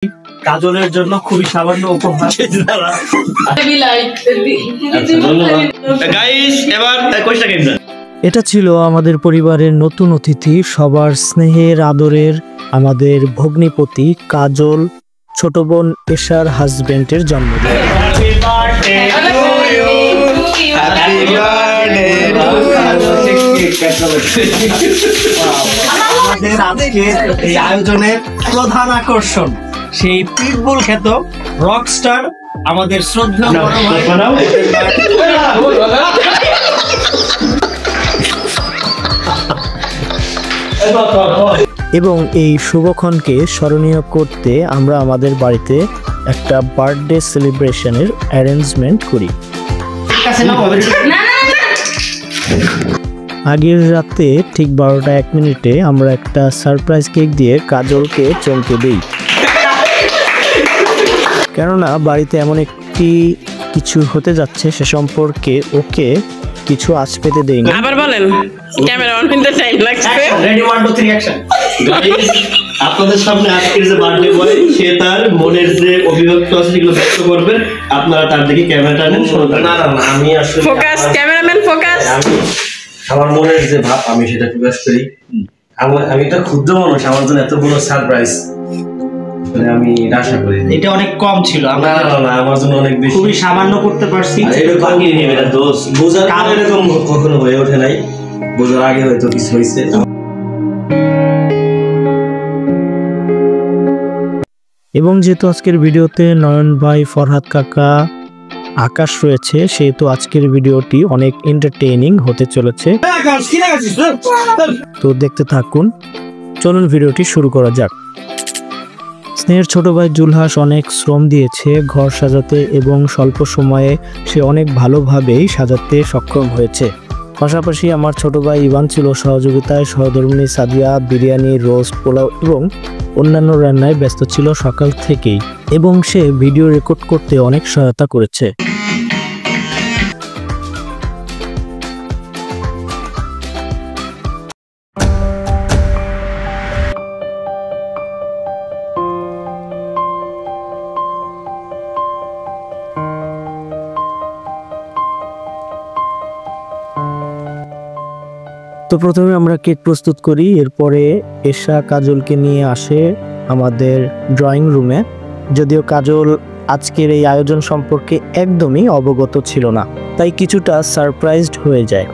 কাজলের জন্য খুবই সামান্য উপহার। এটা ছিল আমাদের পরিবারের নতুন অতিথি, সবার স্নেহের আদরের আমাদের ভগ্নিপতি কাজল ছোট বোন এশার হাজবেন্ডের জন্মদিন। আমাদের আজকের এই আয়োজনের প্রধান আকর্ষণ সেই পিটবুল খ্যাত রকস্টার আমাদের শ্রদ্ধেয় বড় ভাই এবং এই শুভক্ষণকে স্মরণীয় করতে আমরা আমাদের বাড়িতে একটা বার্থডে সেলিব্রেশনের অ্যারেঞ্জমেন্ট করি। আগের রাতে ঠিক 12টা 1 মিনিটে আমরা একটা সারপ্রাইজ কেক দিয়ে কাজলকে চমকে দিই, কেননা বাড়িতে এমন একটি কিছু হতে যাচ্ছে সে সম্পর্কে ওকে কিছু আঁচ পেতে দেই না। আবার বলেন, ক্যামেরা অন হতে টাইম লাগছে। Ready 1 2 3 action. গাইস, আপনাদের সামনে আজকের যে বার্থডে বয় সে তার মনের যে অভিব্যক্তি আছে সেগুলো ব্যক্ত করবে। আপনারা তার দিকে ক্যামেরাটা নেন। না না না, আমি আসলে ফোকাস, ক্যামেরাম্যান ফোকাস। আমার মনের যে ভাব আমি সেটা প্রকাশ করি। আমি একটা ক্ষুদ্র মানুষ, আমার জন্য এত বড় সারপ্রাইজ আমি আশা করি এটা অনেক কম ছিল। না না না, আমার জন্য অনেক বেশি, খুবই সামান্য করতে পারছি। এরকম দোষ বোঝার এরকম কখনো হয়ে ওঠে নাই, বোঝার আগে হয়তো কিছু হয়েছে। এবং যেহেতু আজকের ভিডিওতে নয়ন ভাই, ফরহাদ কাকা, আকাশ রয়েছে, সেহেতু আজকের ভিডিওটি অনেক এন্টারটেইনিং হতে চলেছে। তো দেখতে থাকুন, চলুন ভিডিওটি শুরু করা যাক। স্নেহের ছোট ভাই জুলহাস অনেক শ্রম দিয়েছে ঘর সাজাতে এবং স্বল্প সময়ে সে অনেক ভালোভাবেই সাজাতে সক্ষম হয়েছে। পাশাপাশি আমার ছোট ভাই ইভান ছিল সহযোগিতায়, সহধর্মিণী সাদিয়া বিরিয়ানি, রোস্ট, পোলাও এবং অন্যান্য রান্নায় ব্যস্ত ছিল সকাল থেকেই এবং সে ভিডিও রেকর্ড করতে অনেক সহায়তা করেছে। তো প্রথমে আমরা কেক প্রস্তুত করি, এরপরে এশা কাজলকে নিয়ে আসে আমাদের ড্রয়িং রুমে। যদিও কাজল আজকের এই আয়োজন সম্পর্কে একদমই অবগত ছিল না, তাই কিছুটা সারপ্রাইজড হয়ে যায়।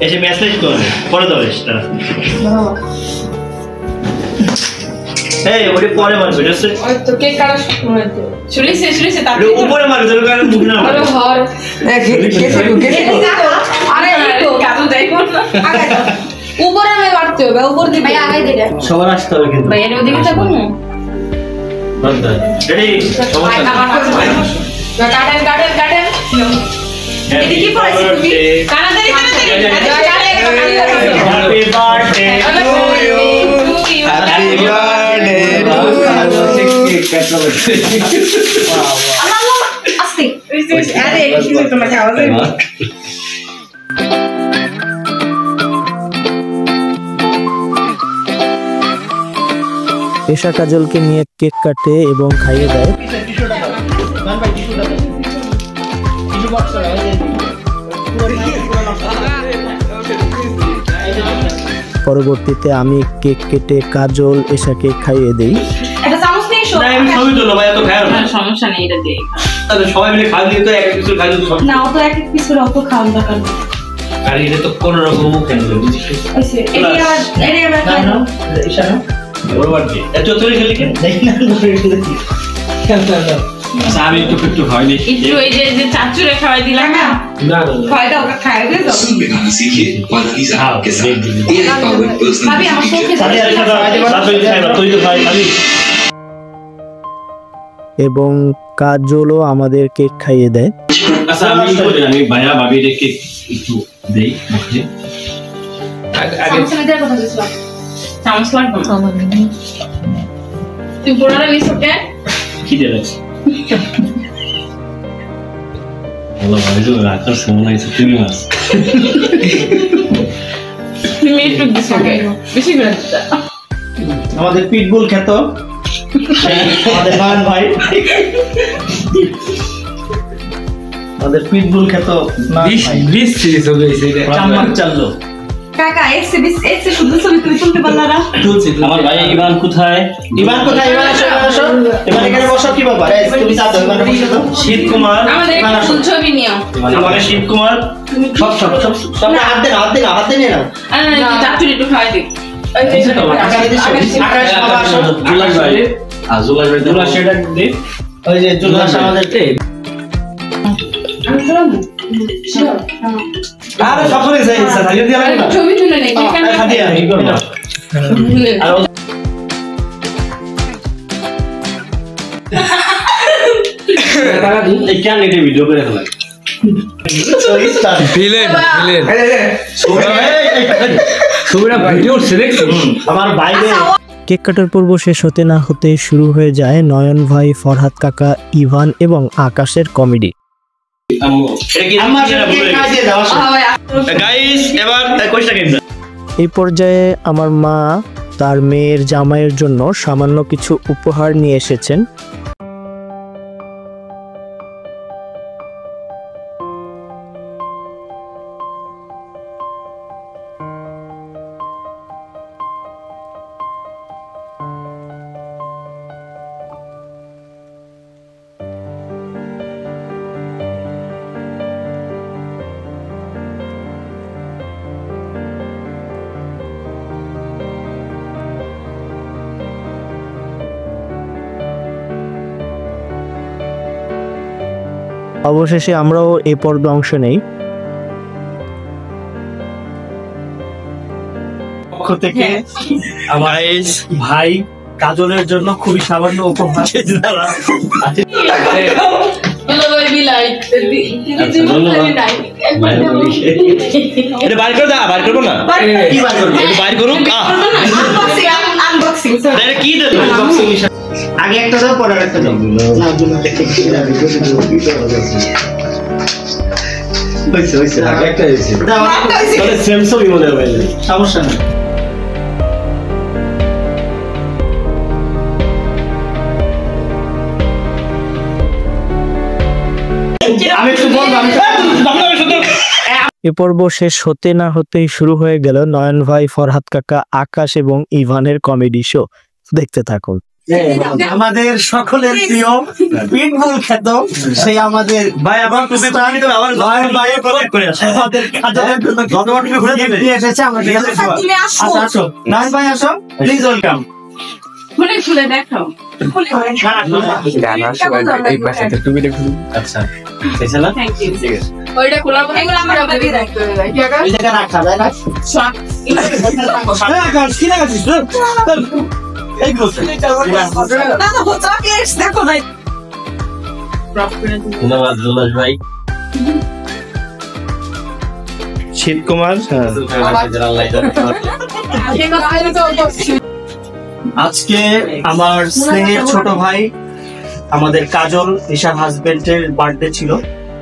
এসে মেসেজ করবে পরে দেবে তারা। এই ওরে পরে মারবে জাস্ট ওই তো কেক কাটার সময় তো শুলিছে তারপরে উপরে মারবে যেন কারণ মুখ না মারে। আরে হর আরে কাজু দেখো আগে উপরে আমি মারতে হবে, উপর দিয়ে ভাই আগে দে সবার আসতে হবে কিন্তু ভাই এর ওদিকে যাবো না। রেডি সমস্যা গার্ডেন এদিকে কি পড়াইছিস তুমি? কানাদারি happy birthday to you, happy birthday আস্তে আরে কিছু তো না খাওয়া যায়। এশা কাজলকে নিয়ে কেক কাটে এবং খাইয়ে দেয়। পরবর্তীতে আমি কেক কেটে কাজল এশাকে খাইয়ে দেই। একটা চামচ নিয়ে এসো। না আমি ছবি তুলবো ভাই, এত খায় না। সমস্যা নেই, এটা দিয়ে তাহলে সবাই মিলে খাওয়া দিয়ে তো এক এক পিস খাই দিতে হবে না, ও তো এক এক পিস করে অত খাওয়া দরকার নেই। আর এটা তো কোন রকম মুখে নিল বুঝিস আচ্ছা এটি আবার খাই না ইশারা ওর বাড়ি এত চলে গেল কেন দেখি না আমি একটু খাইনি একটু এই যে চাচুরে খাওয়াই দিলাম না না খাওয়াই দাও, ওটা খাইয়ে দে দাও। सीखिए मोनालिसा के साथ AI powered personal ভাবি আমার চোখে আরে আরে তুই তো খাই খাবি। এবং কাজলও আমাদের কেক খাইয়ে দেয়। আচ্ছা আমি ভাইয়া ভাবি রেখে একটু দেই মুখে চামচ আমি দেওয়ার কথা বলছিলাম। চামচ লাগবে না। তুই পুরানো মিশকে খিদে লাগছে আল্লাহ ভাইজো রাখার সময় আছে তুমি মাছ তুমি একটু দিছকে বেশি করে দিতা আমাদের পিটবুল খ্যাত আমাদের বান ভাই আমাদের পিটবুল খ্যাত বিশ সিরিজ হয়ে গেছে চাম্মাক চাললো কাকা এক্সে শুদ্ধ ছবি তুমি তুলতে পারলা না আমার ভাই ইভান কোথায় ইভান আসো ইভান এখানে বসো কি বাবা তুমি চাও ইভান বসে দাও শীত কুমার আমাদের একটা ফুল ছবি নিও আমাদের শীত কুমার সব হাত দেন না চাচুরি একটু খাওয়াই দিই আকাশ বাবা আসো জুলাস ভাই জুলাস সেটা দে ওই যে জুলাস আমাদেরকে আরে সকলে যাই স্যার আগে দিয়ে লাগবে না ছবি তুলে নেই এখানে খাদিয়া এই করো আর এই কেন এটা ভিডিও করে ফেলা ভিলেন ছবিটা ভিডিও উঠছে দেখছো আমার বাইরে কেক কাটার পর্ব শেষ হতে না হতে শুরু হয়ে যায় নয়ন ভাই, ফরহাদ কাকা, ইভান এবং আকাশের কমেডি। এই পর্যায়ে আমার মা তার মেয়ের জামাইয়ের জন্য সামান্য কিছু উপহার নিয়ে এসেছেন। অবশেষে আমরাও এই পর্বে অংশ নেই। পক্ষ থেকে আমার ভাই কাজলের জন্য খুবই সামান্য উপহার আগে একটা দাও পরে একটা দাও সমস্যা নেই আমি একটু বলবো এ পর্ব শেষ হতে না হতেই শুরু হয়ে গেল নয়ন ভাই, ফরহাদ কাকা, আকাশ এবং ইভানের কমেডি শো। দেখতে থাকুন। আমাদের সকলের প্রিয় পিটবুল খ্যাত সেই আমাদের ভাই আবার খুবই প্রাণী তো আবার ভাই প্রজেক্ট করে আসে আমাদের কাজের জন্য গতবারকে ঘুরে দিয়ে এসেছে আমাদের তুমি আসো আসো নাইন ভাই আসো প্লিজ ওয়েলকাম খুলে খুলে দেখাও আচ্ছা এছাড়া থ্যাংক ইউ ওইটা খোলা এগুলো আমার আবার দিয়ে রাখতে হবে ভাই জায়গা এই জায়গা রাখা যায় না সব আকাশ কি লাগাছিস এই গোছে না না হচ্ছে কেস দেখো ভাই ধন্যবাদ জুলাস ভাই শীত কুমার আজকে আমার স্নেহের ছোট ভাই আমাদের কাজল ঈশার হাজবেন্ডের বার্থডে ছিল,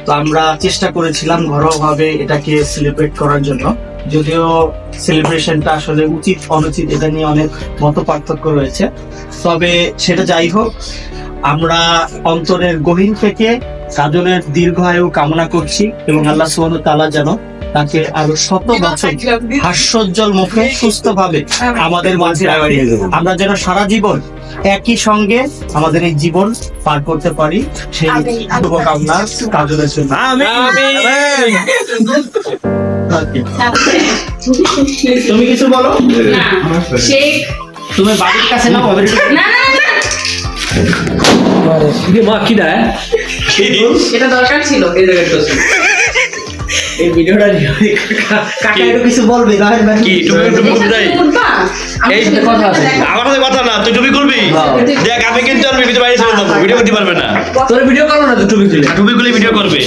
তো আমরা চেষ্টা করেছিলাম ঘরোয়াভাবে এটাকে সেলিব্রেট করার জন্য, যদিও সেলিব্রেশনটা আসলে উচিত অনুচিত এটা নিয়ে অনেক মত পার্থক্য রয়েছে। তবে সেটা যাই হোক, আমরা অন্তরের গহীন থেকে কাজলের দীর্ঘায়ু কামনা করছি এবং আল্লাহ সুবহানাহু ওয়া তাআলা যেন তাকে আরো 100 বছর হাস্যোজ্জ্বল মুখে সুস্থভাবে আমাদের মাঝে রাখে, আমরা যেন সারা জীবন একই সঙ্গে আমাদের এই জীবন পার করতে পারি, সেই শুভকামনা কাজলের জন্য। তুমি কিছু বলো? তুমি বাড়ির কাছে নাও হবে না না না মা কি দেয় এটা দরকার ছিল এই জায়গাটা এই ভিডিওটা কাকা একটু কিছু বলবি না কি তুমি বুঝাই এই কথা আছে আমার সাথে কথা না, তুই টুপি খুলবি দেখ, আমি কিন্তু আর ভিডিও বাইরে চলে যাবো, ভিডিও করতে পারবে না, তোর ভিডিও করো না, তো টুপি খুলে ভিডিও করবে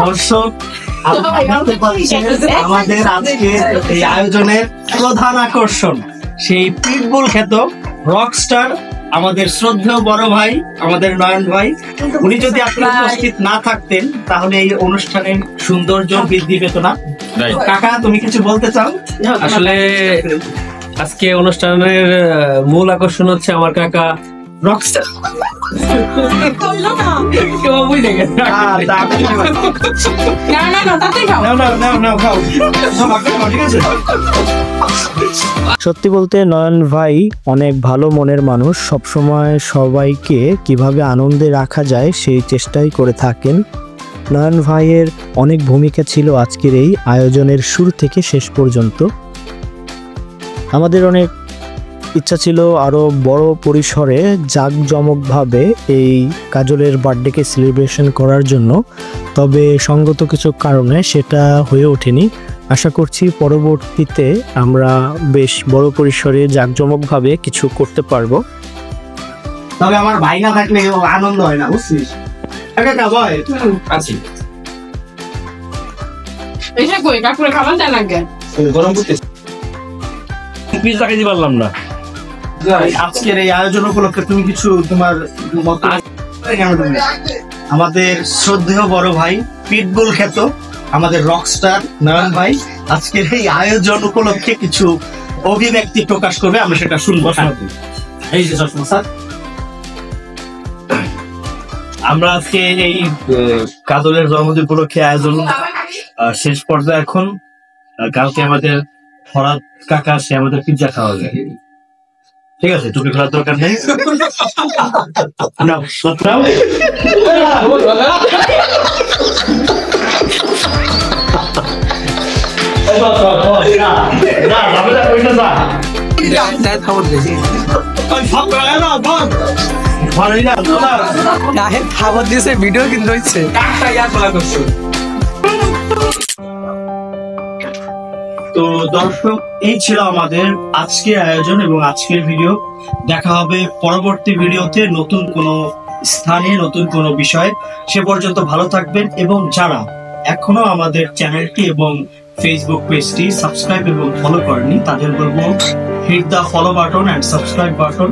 দর্শক আমাদের আজকে এই আয়োজনের প্রধান আকর্ষণ সেই পিটবুল খ্যাত রকস্টার আমাদের শ্রদ্ধেয় বড় ভাই, আমাদের নয়ন ভাই। উনি যদি আপনি উপস্থিত না থাকতেন তাহলে এই অনুষ্ঠানের সৌন্দর্য বৃদ্ধি পেত না। কাকা, তুমি কিছু বলতে চাও? আসলে আজকে অনুষ্ঠানের মূল আকর্ষণ হচ্ছে আমার কাকা রকস্টার। কেউ বুঝে গেছে। ঠিক আছে। সত্যি বলতে নয়ন ভাই অনেক ভালো মনের মানুষ, সবসময় সবাইকে কিভাবে আনন্দে রাখা যায় সেই চেষ্টাই করে থাকেন। নয়ন ভাইয়ের অনেক ভূমিকা ছিল আজকের এই আয়োজনের শুরু থেকে শেষ পর্যন্ত। আমাদের অনেক ইচ্ছা ছিল আরও বড় পরিসরে জাঁকজমকভাবে এই কাজলের বার্থডেকে সেলিব্রেশন করার জন্য, তবে সঙ্গত কিছু কারণে সেটা হয়ে ওঠেনি। আশা করছি পরবর্তীতে আমরা বেশ বড় পরিসরে জাঁকজমকভাবে কিছু করতে পারবো। তবে আমার ভাই না থাকলে আনন্দ হয় না, বুঝছিস? কাকা ভাই আছি এসে কই কাকুরে খাবার দেন আগে। গরম করতে পিজা খাইতে পারলাম না। আজকের এই আয়োজন উপলক্ষে তুমি কিছু তোমার মত আমাদের শ্রদ্ধেয় বড় ভাই পিটবুল খ্যাত আমাদের রকস্টার নয়ন ভাই আজকের এই আয়োজন উপলক্ষে কিছু অভিব্যক্তি প্রকাশ করবে, আমরা সেটা শুনবো। এই যে চশমা স্যার, আমরা আজকে এই কাজলের জন্মদিন উপলক্ষে আয়োজন শেষ পর্যায়ে এখন। কালকে আমাদের ফরাদ কাকা সে আমাদের পিজ্জা খাওয়াবে। ঠিক আছে, টুপি খোলার দরকার নেই। নাও, নাও। খাবার দিয়েছে ভিডিও কিন্তু হচ্ছে তো দর্শক, এই ছিল আমাদের আজকের আয়োজন এবং আজকের ভিডিও। দেখা হবে পরবর্তী ভিডিওতে নতুন কোনো স্থানে, নতুন কোনো বিষয়। সে পর্যন্ত ভালো থাকবেন, এবং যারা এখনো আমাদের চ্যানেলটি এবং ফেসবুক পেজটি সাবস্ক্রাইব এবং ফলো করেনি তাদের বলবো hit the follow button and subscribe button.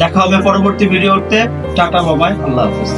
দেখা হবে পরবর্তী ভিডিওতে। টাটা, বাবাই, আল্লাহ হাফেজ।